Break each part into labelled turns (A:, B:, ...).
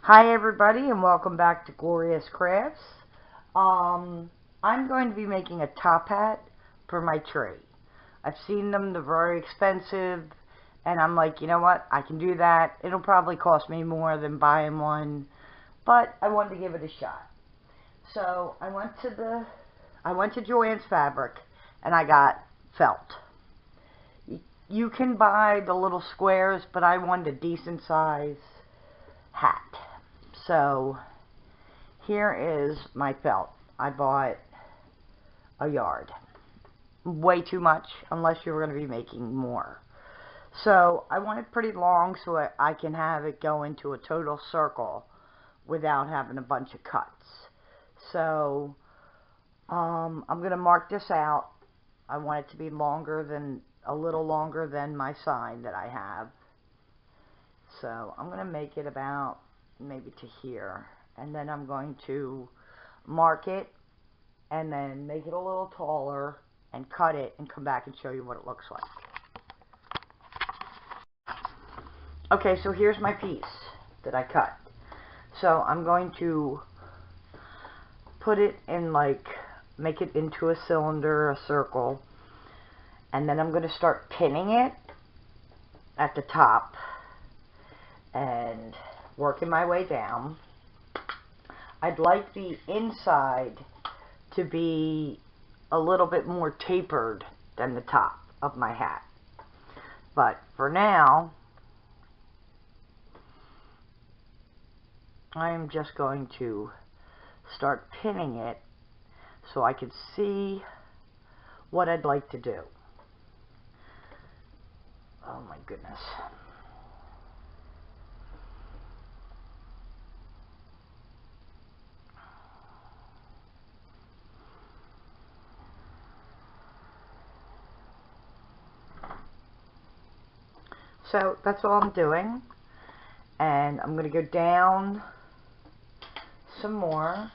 A: Hi everybody and welcome back to Glorious Crafts. I'm going to be making a top hat for my tree. I've seen them, they're very expensive, and I'm like, you know what, I can do that. It'll probably cost me more than buying one, but I wanted to give it a shot. So I went to Joann's Fabric and I got felt. You can buy the little squares, but I wanted a decent size hat. So here is my felt. I bought a yard. Way too much unless you were going to be making more. So I want it pretty long so I can have it go into a total circle without having a bunch of cuts. So I'm going to mark this out. I want it to be a little longer than my sign that I have. So I'm going to make it about maybe to here, and then I'm going to mark it and then make it a little taller and cut it and come back and show you what it looks like. Okay, so here's my piece that I cut. So I'm going to put it in, make it into a cylinder, a circle, and then I'm going to start pinning it at the top and working my way down. I'd like the inside to be a little bit more tapered than the top of my hat. But for now, I'm just going to start pinning it so I can see what I'd like to do. Oh my goodness. So that's all I'm doing, and I'm going to go down some more.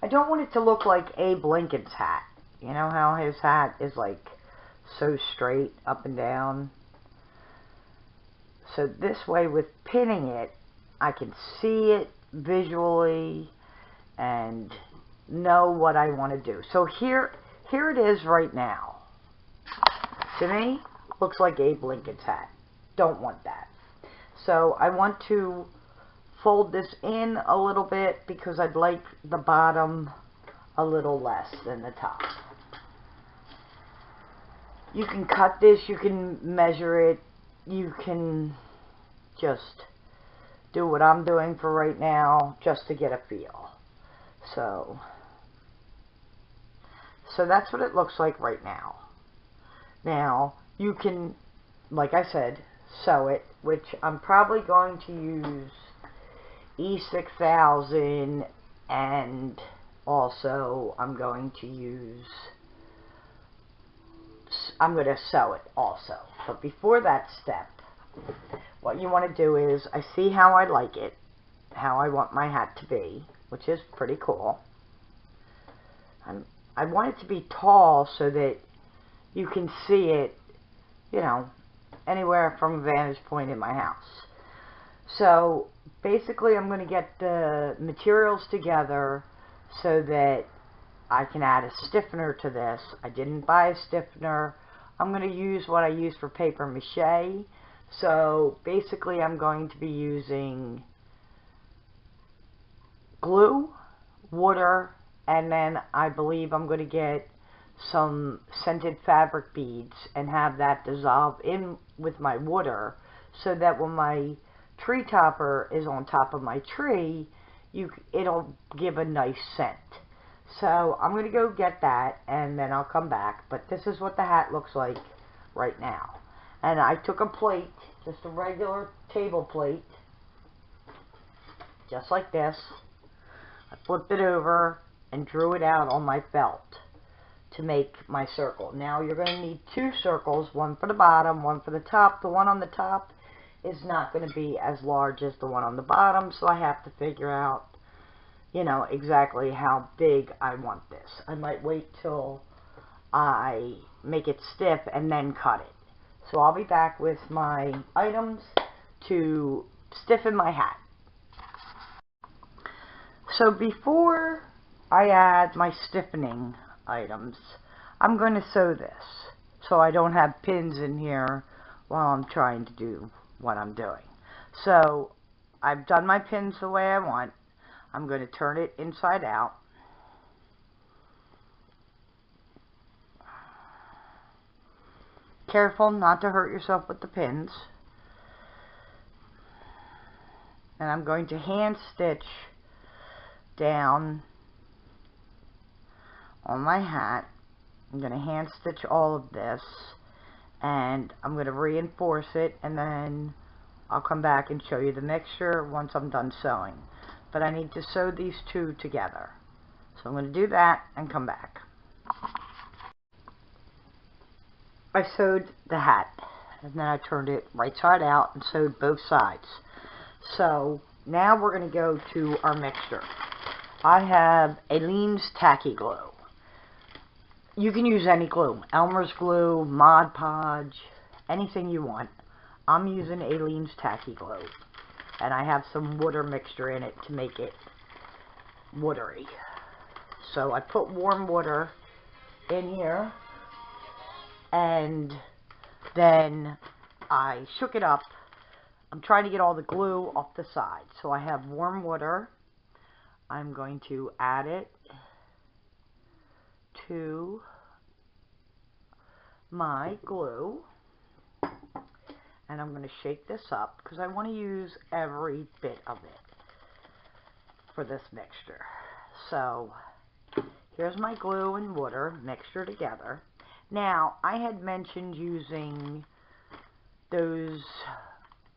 A: I don't want it to look like Abe Lincoln's hat. You know how his hat is like so straight up and down? So this way, with pinning it, I can see it visually and know what I want to do. So here it is right now. To me, looks like Abe Lincoln's hat. Don't want that. So I want to fold this in a little bit because I'd like the bottom a little less than the top. You can cut this, you can measure it, you can just do what I'm doing for right now just to get a feel. So that's what it looks like right now. Now, you can, like I said, sew it, which I'm probably going to use E6000, and also I'm going to sew it also. But before that step, what you want to do is, I see how I like it, how I want my hat to be, which is pretty cool. I want it to be tall so that you can see it, you know, anywhere from a vantage point in my house. So basically I'm going to get the materials together so that I can add a stiffener to this. I didn't buy a stiffener. I'm going to use what I use for paper mache. So basically I'm going to be using glue, water, and then I believe I'm going to get some scented fabric beads and have that dissolve in with my water so that when my tree topper is on top of my tree, it'll give a nice scent. So I'm going to go get that and then I'll come back. But this is what the hat looks like right now. And I took a plate, just a regular table plate, just like this. I flipped it over and drew it out on my felt to make my circle. Now you're going to need two circles, one for the bottom, one for the top. The one on the top is not going to be as large as the one on the bottom, so I have to figure out, you know, exactly how big I want this. I might wait till I make it stiff and then cut it. So I'll be back with my items to stiffen my hat. So before I add my stiffening items, I'm going to sew this so I don't have pins in here while I'm trying to do what I'm doing. So I've done my pins the way I want. I'm going to turn it inside out. Careful not to hurt yourself with the pins. And I'm going to hand stitch down on my hat. I'm going to hand stitch all of this, and I'm going to reinforce it, and then I'll come back and show you the mixture once I'm done sewing. But I need to sew these two together. So I'm going to do that and come back. I sewed the hat, and then I turned it right side out and sewed both sides. So now we're going to go to our mixture. I have Aleene's Tacky Glue. You can use any glue, Elmer's glue, Mod Podge, anything you want. I'm using Aleene's Tacky Glue, and I have some water mixture in it to make it watery. So I put warm water in here, and then I shook it up. I'm trying to get all the glue off the side. So I have warm water. I'm going to add it to my glue. And I'm going to shake this up because I want to use every bit of it for this mixture. So here's my glue and water mixture together. Now, I had mentioned using those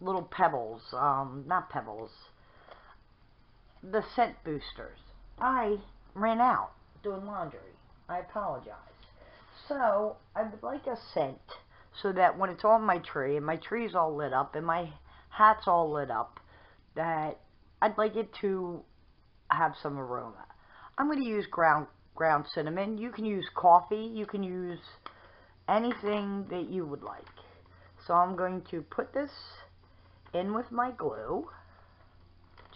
A: little pebbles, not pebbles, the scent boosters. I ran out doing laundry. I apologize. So, I would like a scent so that when it's on my tree, and my tree's all lit up, and my hat's all lit up, that I'd like it to have some aroma. I'm going to use ground cinnamon. You can use coffee. You can use anything that you would like. So I'm going to put this in with my glue,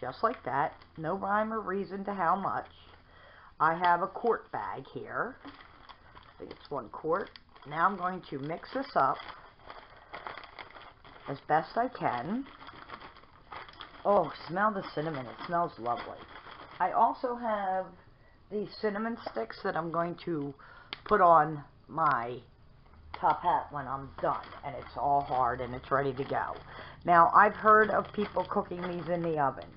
A: just like that. No rhyme or reason to how much. I have a quart bag here. I think it's 1 quart. Now I'm going to mix this up as best I can. Oh, smell the cinnamon. It smells lovely. I also have these cinnamon sticks that I'm going to put on my top hat when I'm done, and it's all hard and it's ready to go. Now, I've heard of people cooking these in the oven.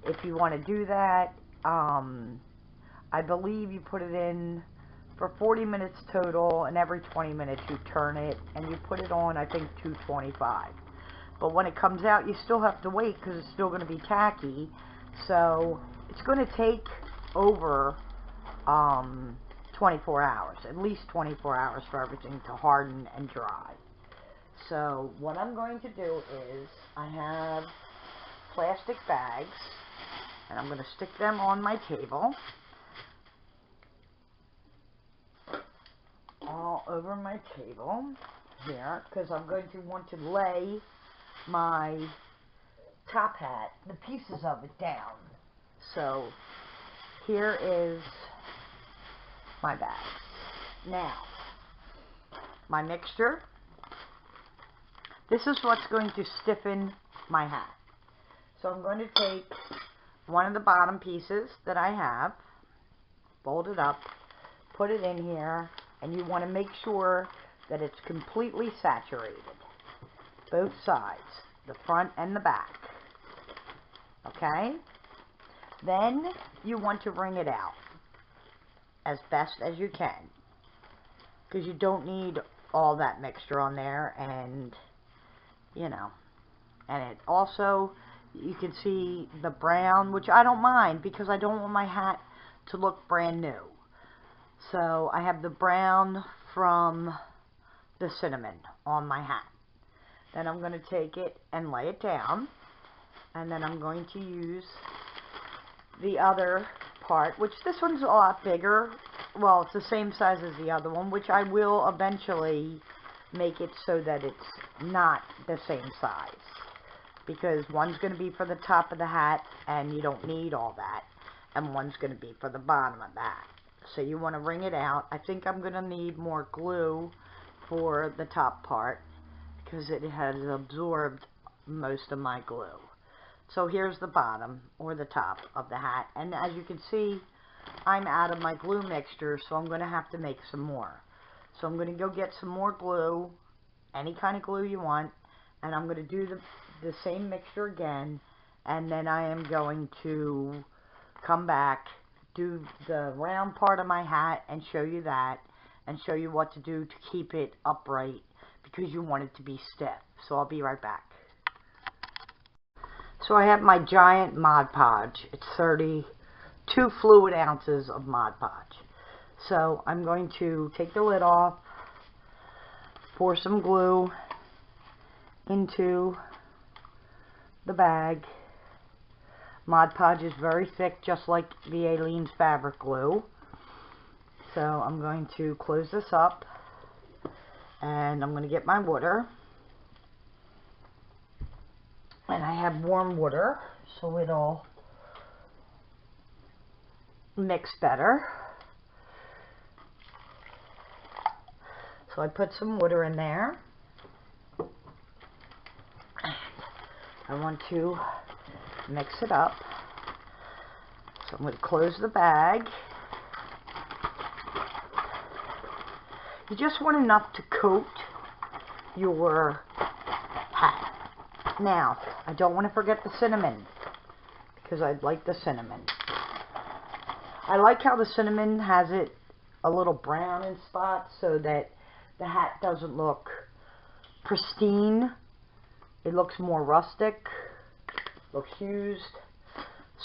A: If you want to do that, I believe you put it in for 40 minutes total, and every 20 minutes you turn it, and you put it on, I think, 225. But when it comes out, you still have to wait because it's still going to be tacky. So it's going to take over 24 hours, at least 24 hours for everything to harden and dry. So what I'm going to do is I have plastic bags, and I'm going to stick them on my table, all over my table here, because I'm going to want to lay my top hat, the pieces of it down. So here is my bag. Now, my mixture. This is what's going to stiffen my hat. So I'm going to take one of the bottom pieces that I have, fold it up, put it in here, and you want to make sure that it's completely saturated. Both sides, the front and the back. Okay? Then you want to wring it out as best as you can, because you don't need all that mixture on there, and you know, and it also, you can see the brown, which I don't mind because I don't want my hat to look brand new. So I have the brown from the cinnamon on my hat. Then I'm going to take it and lay it down, and then I'm going to use the other part, which this one's a lot bigger. Well, it's the same size as the other one, which I will eventually make it so that it's not the same size, because one's going to be for the top of the hat and you don't need all that, and one's going to be for the bottom of that. So you want to wring it out. I think I'm going to need more glue for the top part because it has absorbed most of my glue. So here's the bottom or the top of the hat, and as you can see, I'm out of my glue mixture, so I'm going to have to make some more. So I'm going to go get some more glue, any kind of glue you want, and I'm going to do the same mixture again, and then I am going to come back, do the round part of my hat and show you that, and show you what to do to keep it upright because you want it to be stiff. So I'll be right back. So I have my giant Mod Podge. It's 32 fluid ounces of Mod Podge. So I'm going to take the lid off, pour some glue into the bag. Mod Podge is very thick, just like the Aleene's fabric glue. So I'm going to close this up, and I'm going to get my water. And I have warm water, so it'll mix better. So I put some water in there. I want to mix it up. So I'm going to close the bag. You just want enough to coat your hat. Now, I don't want to forget the cinnamon, because I'd like the cinnamon. I like how the cinnamon has it a little brown in spots so that the hat doesn't look pristine. It looks more rustic, looks used.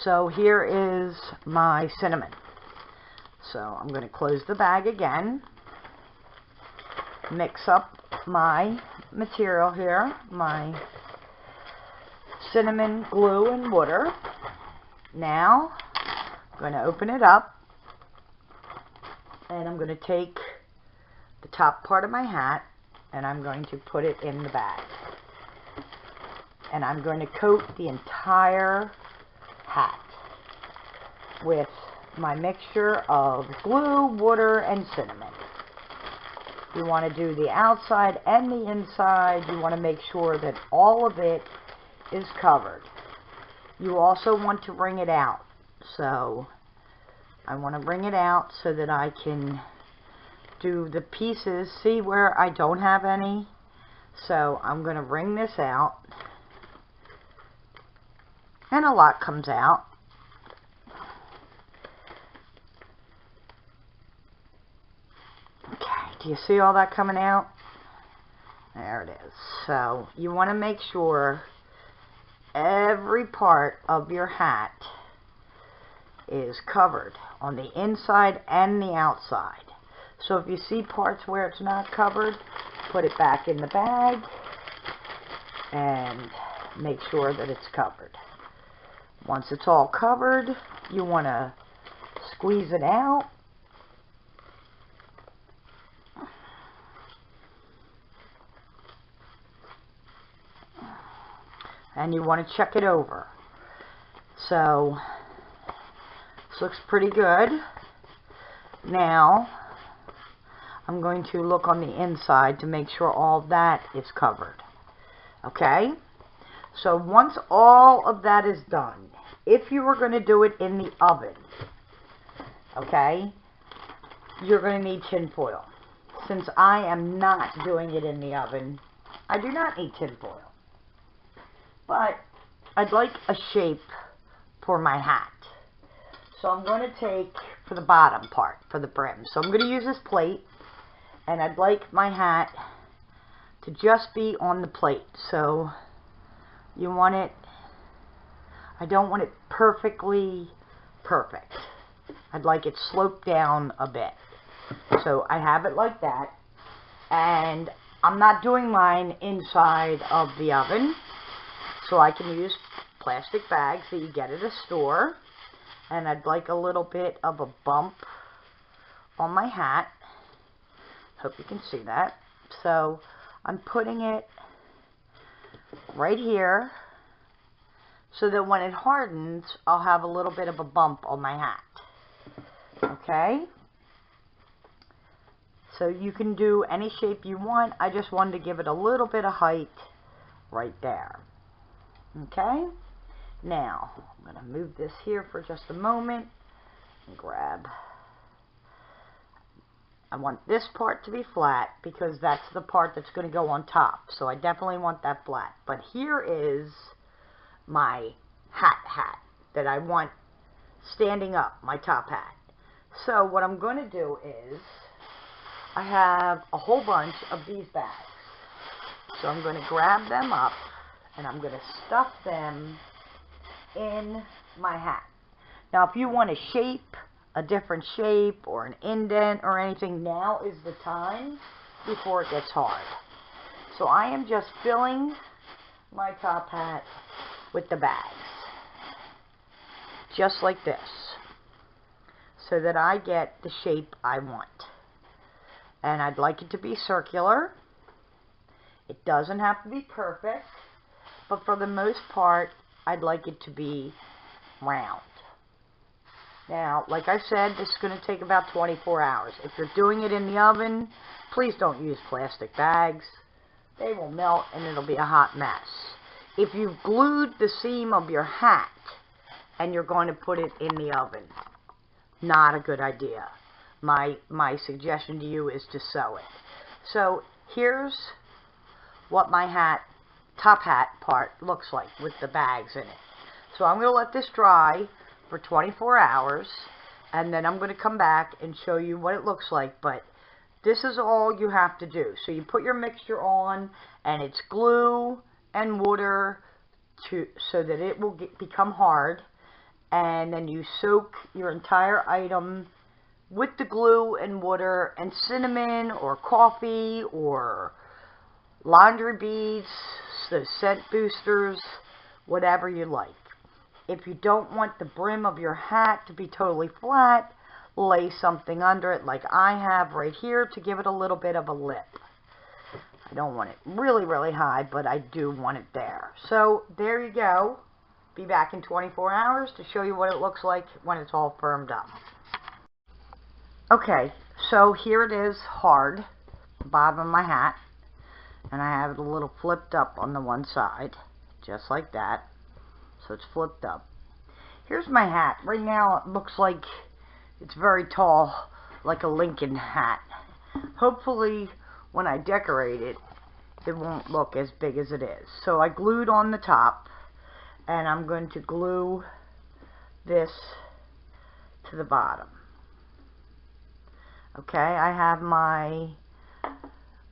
A: So here is my cinnamon. So I'm going to close the bag again, mix up my material here, my cinnamon glue and water. Now I'm going to open it up, and I'm going to take the top part of my hat and I'm going to put it in the bag, and I'm going to coat the entire hat with my mixture of glue, water, and cinnamon. You want to do the outside and the inside. You want to make sure that all of it is covered. You also want to wring it out. So I want to wring it out so that I can do the pieces. See where I don't have any? So I'm going to wring this out. And a lot comes out. Okay, do you see all that coming out? There it is. So you want to make sure every part of your hat is covered on the inside and the outside. So if you see parts where it's not covered, put it back in the bag and make sure that it's covered. Once it's all covered, you want to squeeze it out. And you want to check it over. So this looks pretty good. Now I'm going to look on the inside to make sure all that is covered. Okay? So once all of that is done, if you were going to do it in the oven, okay, you're going to need tin foil. Since I am not doing it in the oven, I do not need tin foil. But I'd like a shape for my hat. So I'm going to take, for the bottom part, for the brim. So I'm going to use this plate, and I'd like my hat to just be on the plate. So you want it, I don't want it perfectly perfect. I'd like it sloped down a bit. So I have it like that. And I'm not doing mine inside of the oven. So I can use plastic bags that you get at a store. And I'd like a little bit of a bump on my hat. Hope you can see that. So I'm putting it right here so that when it hardens, I'll have a little bit of a bump on my hat. Okay? So you can do any shape you want. I just wanted to give it a little bit of height right there. Okay? Now, I'm going to move this here for just a moment and grab. I want this part to be flat because that's the part that's going to go on top. So I definitely want that flat. But here is my hat that I want standing up, my top hat. So what I'm going to do is, I have a whole bunch of these bags. So I'm going to grab them up and I'm going to stuff them in my hat. Now if you want to shape a different shape or an indent or anything, now is the time before it gets hard. So I am just filling my top hat with the bags. Just like this. So that I get the shape I want. And I'd like it to be circular. It doesn't have to be perfect, but for the most part, I'd like it to be round. Now, like I said, this is going to take about 24 hours. If you're doing it in the oven, please don't use plastic bags. They will melt and it'll be a hot mess. If you've glued the seam of your hat and you're going to put it in the oven, not a good idea. My suggestion to you is to sew it. So here's what my hat, top hat part looks like with the bags in it. So I'm going to let this dry for 24 hours and then I'm going to come back and show you what it looks like. But this is all you have to do. So you put your mixture on and it's glue and water so that it will become hard. And then you soak your entire item with the glue and water and cinnamon or coffee or laundry beads, the scent boosters, whatever you like. If you don't want the brim of your hat to be totally flat, lay something under it like I have right here to give it a little bit of a lip. I don't want it really, really high, but I do want it there. So there you go. Be back in 24 hours to show you what it looks like when it's all firmed up. Okay, so here it is hard, the bottom of my hat, and I have it a little flipped up on the one side, just like that, so it's flipped up. Here's my hat. Right now it looks like it's very tall, like a Lincoln hat. Hopefully when I decorate it, it won't look as big as it is. So I glued on the top, and I'm going to glue this to the bottom. Okay, I have my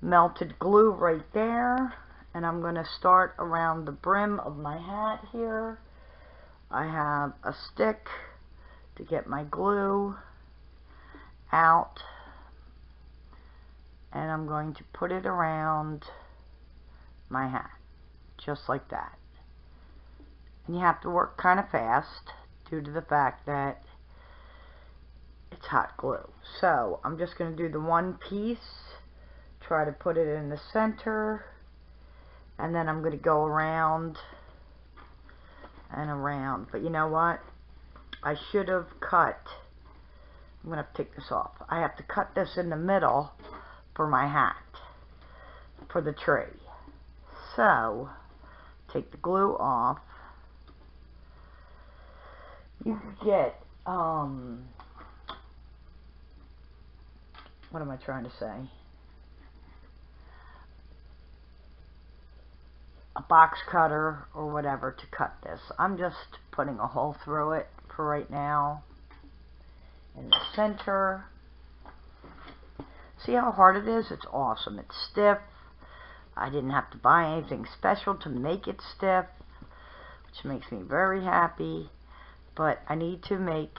A: melted glue right there, and I'm going to start around the brim of my hat here. I have a stick to get my glue out, and I'm going to put it around my hat, just like that. And you have to work kind of fast due to the fact that it's hot glue. So I'm just going to do the one piece, try to put it in the center, and then I'm going to go around and around. But you know what? I should have cut, I'm going to take this off. I have to cut this in the middle for my hat, for the tree. So take the glue off. You could get, what am I trying to say? A box cutter or whatever to cut this. I'm just putting a hole through it for right now. In the center. See how hard it is? It's awesome. It's stiff. I didn't have to buy anything special to make it stiff, which makes me very happy. But I need to make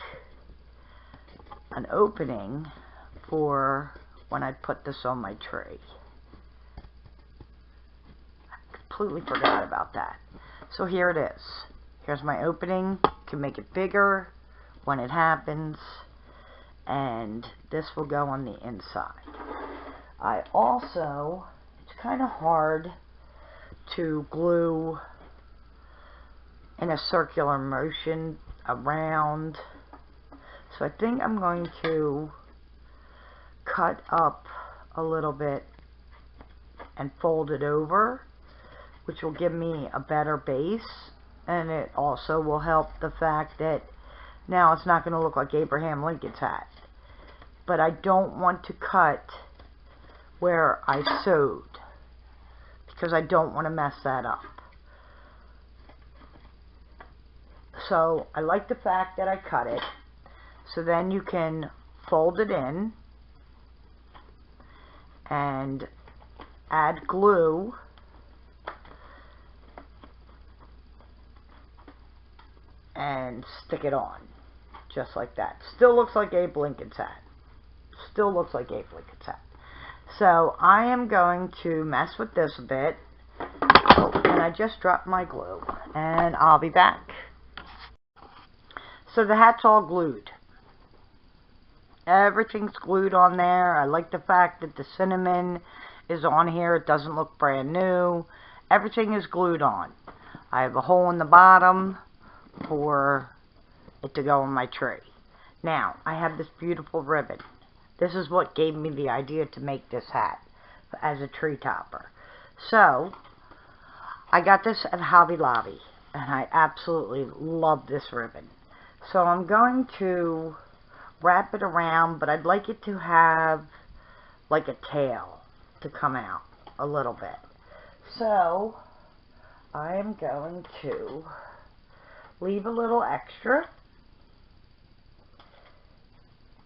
A: an opening for when I put this on my tree. I completely forgot about that. So here it is. Here's my opening. You can make it bigger when it happens, and this will go on the inside. I also, it's kind of hard to glue in a circular motion around. So I think I'm going to cut up a little bit and fold it over, which will give me a better base, and it also will help the fact that now it's not going to look like Abraham Lincoln's hat. But I don't want to cut where I sewed because I don't want to mess that up. So I like the fact that I cut it. So then you can fold it in and add glue and stick it on just like that. Still looks like Abe Lincoln's hat. Still looks like Abe Lincoln's hat. So I am going to mess with this a bit. Oh, and I just dropped my glue, and I'll be back. So the hat's all glued. Everything's glued on there. I like the fact that the cinnamon is on here. It doesn't look brand new. Everything is glued on. I have a hole in the bottom for it to go on my tree. Now, I have this beautiful ribbon. This is what gave me the idea to make this hat as a tree topper. So, I got this at Hobby Lobby, and I absolutely love this ribbon. So I'm going to wrap it around, but I'd like it to have like a tail to come out a little bit. So I am going to leave a little extra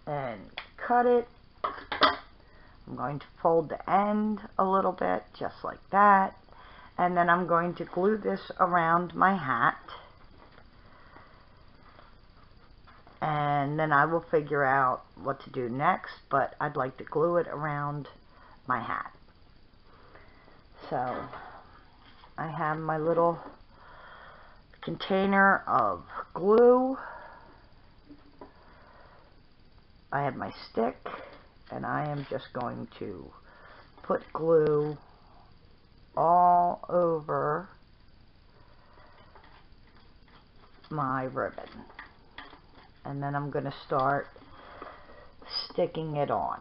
A: and cut it. I'm going to fold the end a little bit just like that, and then I'm going to glue this around my hat, and then I will figure out what to do next, but I'd like to glue it around my hat. So I have my little container of glue. I have my stick, and I am just going to put glue all over my ribbon. And then I'm going to start sticking it on.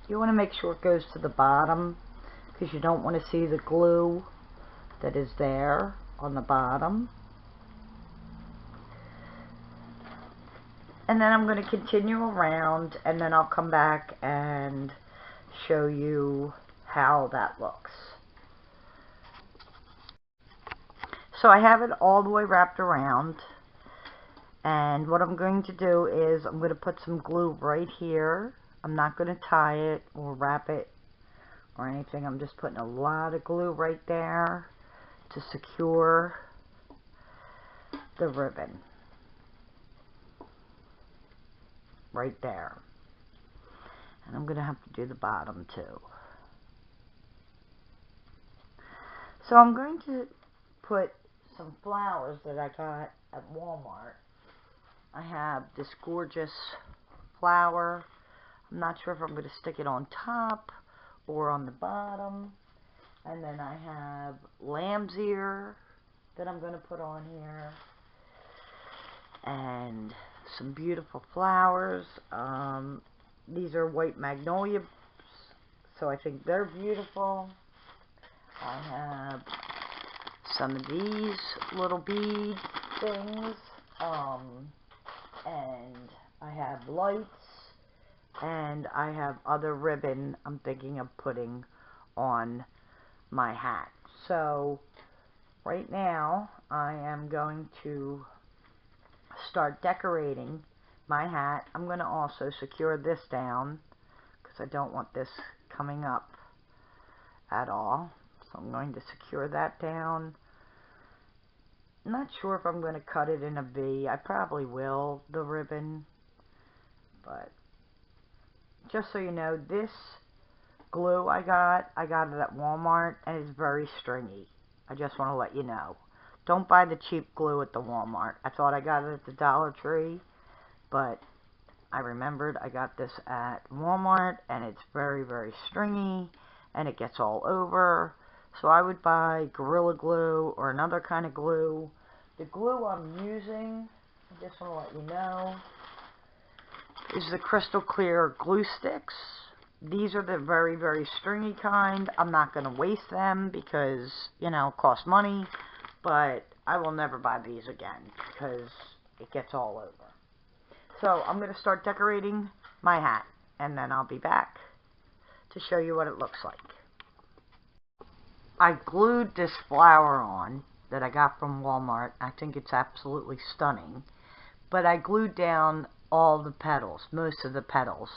A: You want to make sure it goes to the bottom because you don't want to see the glue that is there on the bottom. And then I'm going to continue around, and then I'll come back and show you how that looks. So I have it all the way wrapped around, and what I'm going to do is I'm going to put some glue right here. I'm not going to tie it or wrap it or anything. I'm just putting a lot of glue right there to secure the ribbon. Right there. And I'm going to have to do the bottom too. So I'm going to put some flowers that I got at Walmart. I have this gorgeous flower. I'm not sure if I'm going to stick it on top or on the bottom. And then I have lamb's ear that I'm going to put on here. And some beautiful flowers. These are white magnolia, so I think they're beautiful. I have some of these little bead things, and I have lights, and I have other ribbon I'm thinking of putting on my hat. So right now I am going to start decorating my hat. I'm going to also secure this down because I don't want this coming up at all. So I'm going to secure that down. I'm not sure if I'm going to cut it in a V. I probably will, the ribbon. But just so you know, this glue I got it at Walmart, and it's very stringy. I just want to let you know. Don't buy the cheap glue at the Walmart. I thought I got it at the Dollar Tree, but I remembered I got this at Walmart, and it's very, very stringy, and it gets all over. So I would buy Gorilla Glue or another kind of glue. The glue I'm using, I just want to let you know, is the Crystal Clear glue sticks. These are the very, very stringy kind. I'm not going to waste them because, you know, it costs money, but I will never buy these again because it gets all over. So I'm going to start decorating my hat, and then I'll be back to show you what it looks like. I glued this flower on that I got from Walmart. I think it's absolutely stunning. But I glued down all the petals, most of the petals,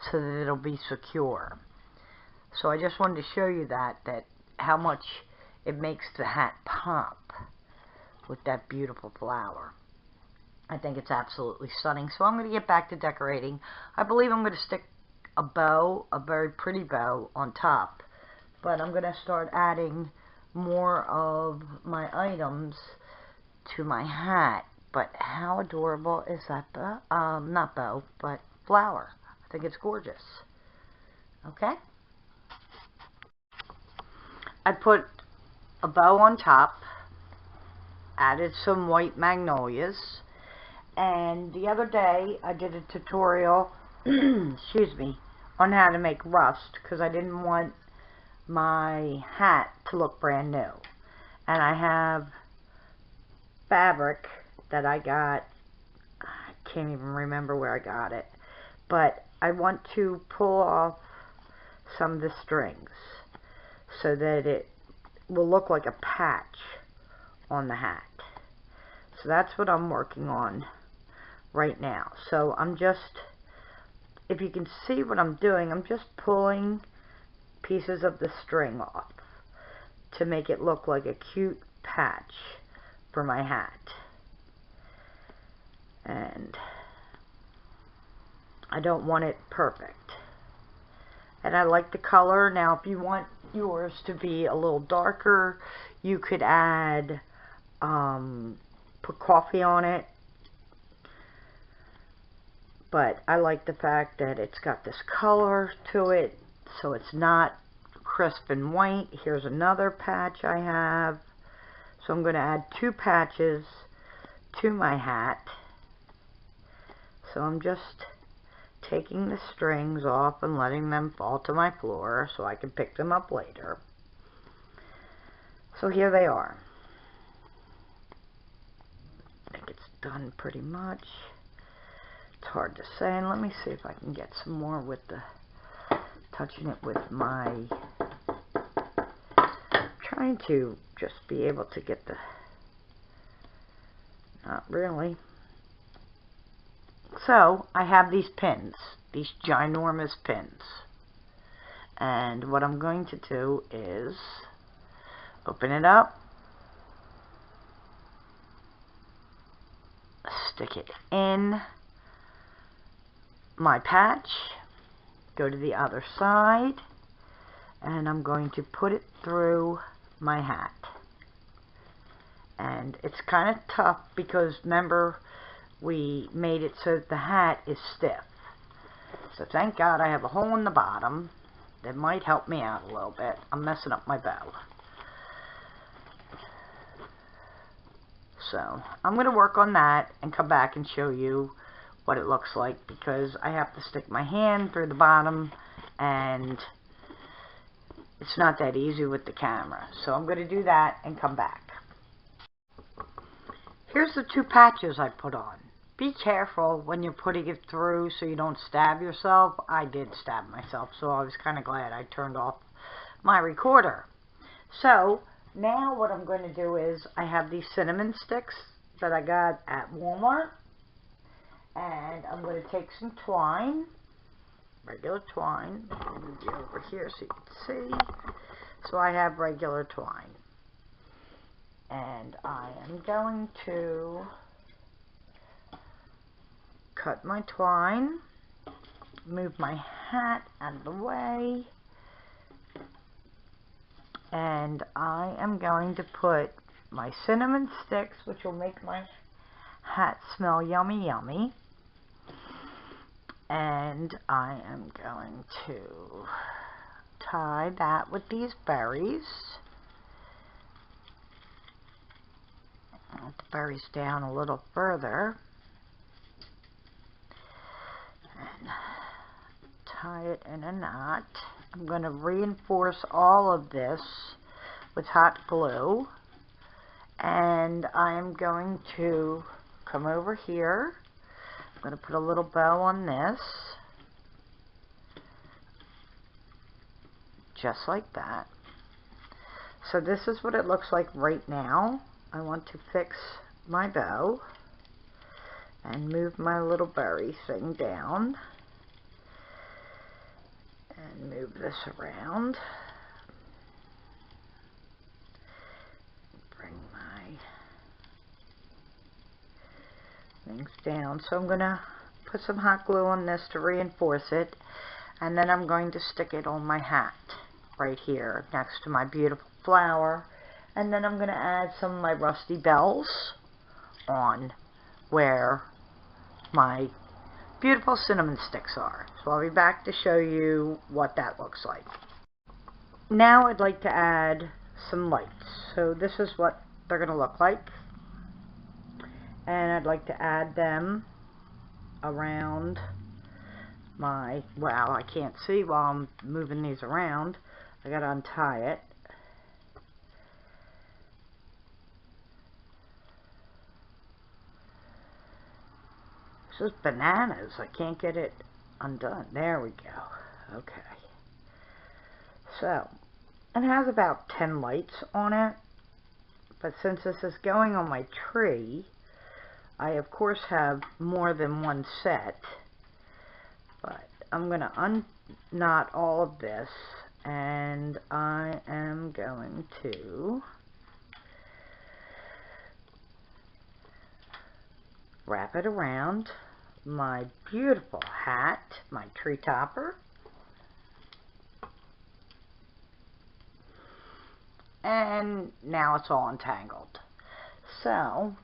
A: so that it'll be secure. So I just wanted to show you that how much it makes the hat pop with that beautiful flower. I think it's absolutely stunning. So I'm going to get back to decorating. I believe I'm going to stick a bow, a very pretty bow, on top. But I'm going to start adding more of my items to my hat. But how adorable is that bow? Not bow, but flower. I think it's gorgeous. Okay? I put a bow on top, added some white magnolias, and the other day I did a tutorial, excuse me, on how to make rust, because I didn't want my hat to look brand new. And I have fabric that I got, I can't even remember where I got it, but I want to pull off some of the strings so that it will look like a patch on the hat. So that's what I'm working on right now. So I'm just, if you can see what I'm doing, I'm just pulling pieces of the string off to make it look like a cute patch for my hat. And I don't want it perfect. And I like the color. Now if you want yours to be a little darker, you could add, put coffee on it. But I like the fact that it's got this color to it, so it's not crisp and white. Here's another patch I have. So I'm going to add 2 patches to my hat. So I'm just taking the strings off and letting them fall to my floor so I can pick them up later. So here they are. I think it's done pretty much. It's hard to say, and let me see if I can get some more with the touching it with my, trying to just be able to get the, not really. So I have these pins, these ginormous pins, and what I'm going to do is open it up, stick it in my patch, go to the other side, and I'm going to put it through my hat. And it's kind of tough because remember we made it so that the hat is stiff. So thank God I have a hole in the bottom that might help me out a little bit. I'm messing up my bow. So I'm going to work on that and come back and show you what it looks like, because I have to stick my hand through the bottom and it's not that easy with the camera. So I'm going to do that and come back. Here's the 2 patches I put on. Be careful when you're putting it through so you don't stab yourself. I did stab myself, so I was kind of glad I turned off my recorder. So now what I'm going to do is I have these cinnamon sticks that I got at Walmart. And I'm going to take some twine, regular twine. I'll move you over here so you can see. So I have regular twine. And I am going to cut my twine, move my hat out of the way, and I am going to put my cinnamon sticks, which will make my hat smell yummy yummy. And I am going to tie that with these berries. Put the berries down a little further. And tie it in a knot. I'm going to reinforce all of this with hot glue. And I'm going to come over here. I'm going to put a little bow on this. Just like that. So this is what it looks like right now. I want to fix my bow and move my little berry thing down and move this around. Bring my things down. So I'm going to put some hot glue on this to reinforce it, and then I'm going to stick it on my hat right here next to my beautiful flower, and then I'm going to add some of my rusty bells on where my beautiful cinnamon sticks are. So I'll be back to show you what that looks like. Now I'd like to add some lights. So this is what they're going to look like, and I'd like to add them around my, well, I can't see while I'm moving these around. I gotta untie it. This is bananas. I can't get it undone. There we go. Okay. So, it has about 10 lights on it. But since this is going on my tree, I of course have more than one set. But I'm going to unknot all of this, and I am going to wrap it around my beautiful hat, my tree topper. And now it's all entangled. So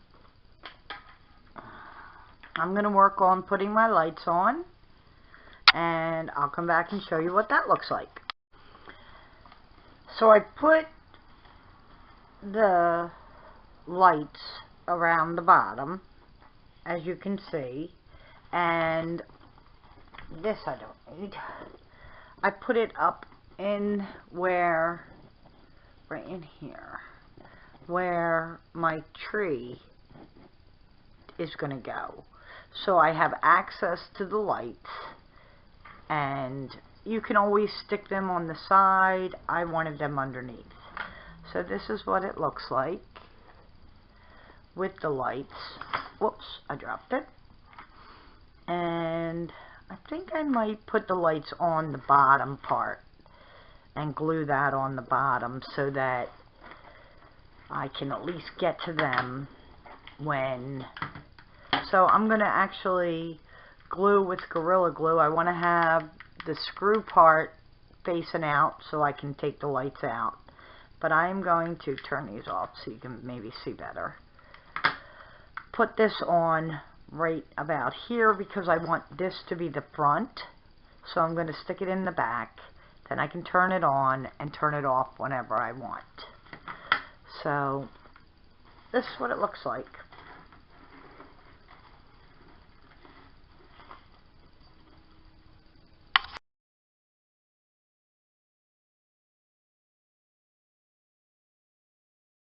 A: I'm going to work on putting my lights on, and I'll come back and show you what that looks like. So I put the lights around the bottom, as you can see, and this I don't need. I put it up in where, right in here, where my tree is going to go. So I have access to the lights, and you can always stick them on the side. I wanted them underneath. So this is what it looks like with the lights. Whoops, I dropped it. And I think I might put the lights on the bottom part and glue that on the bottom so that I can at least get to them when... So I'm going to actually glue with Gorilla Glue. I want to have the screw part facing out so I can take the lights out. But I am going to turn these off so you can maybe see better. Put this on right about here because I want this to be the front. So I'm going to stick it in the back. Then I can turn it on and turn it off whenever I want. So this is what it looks like.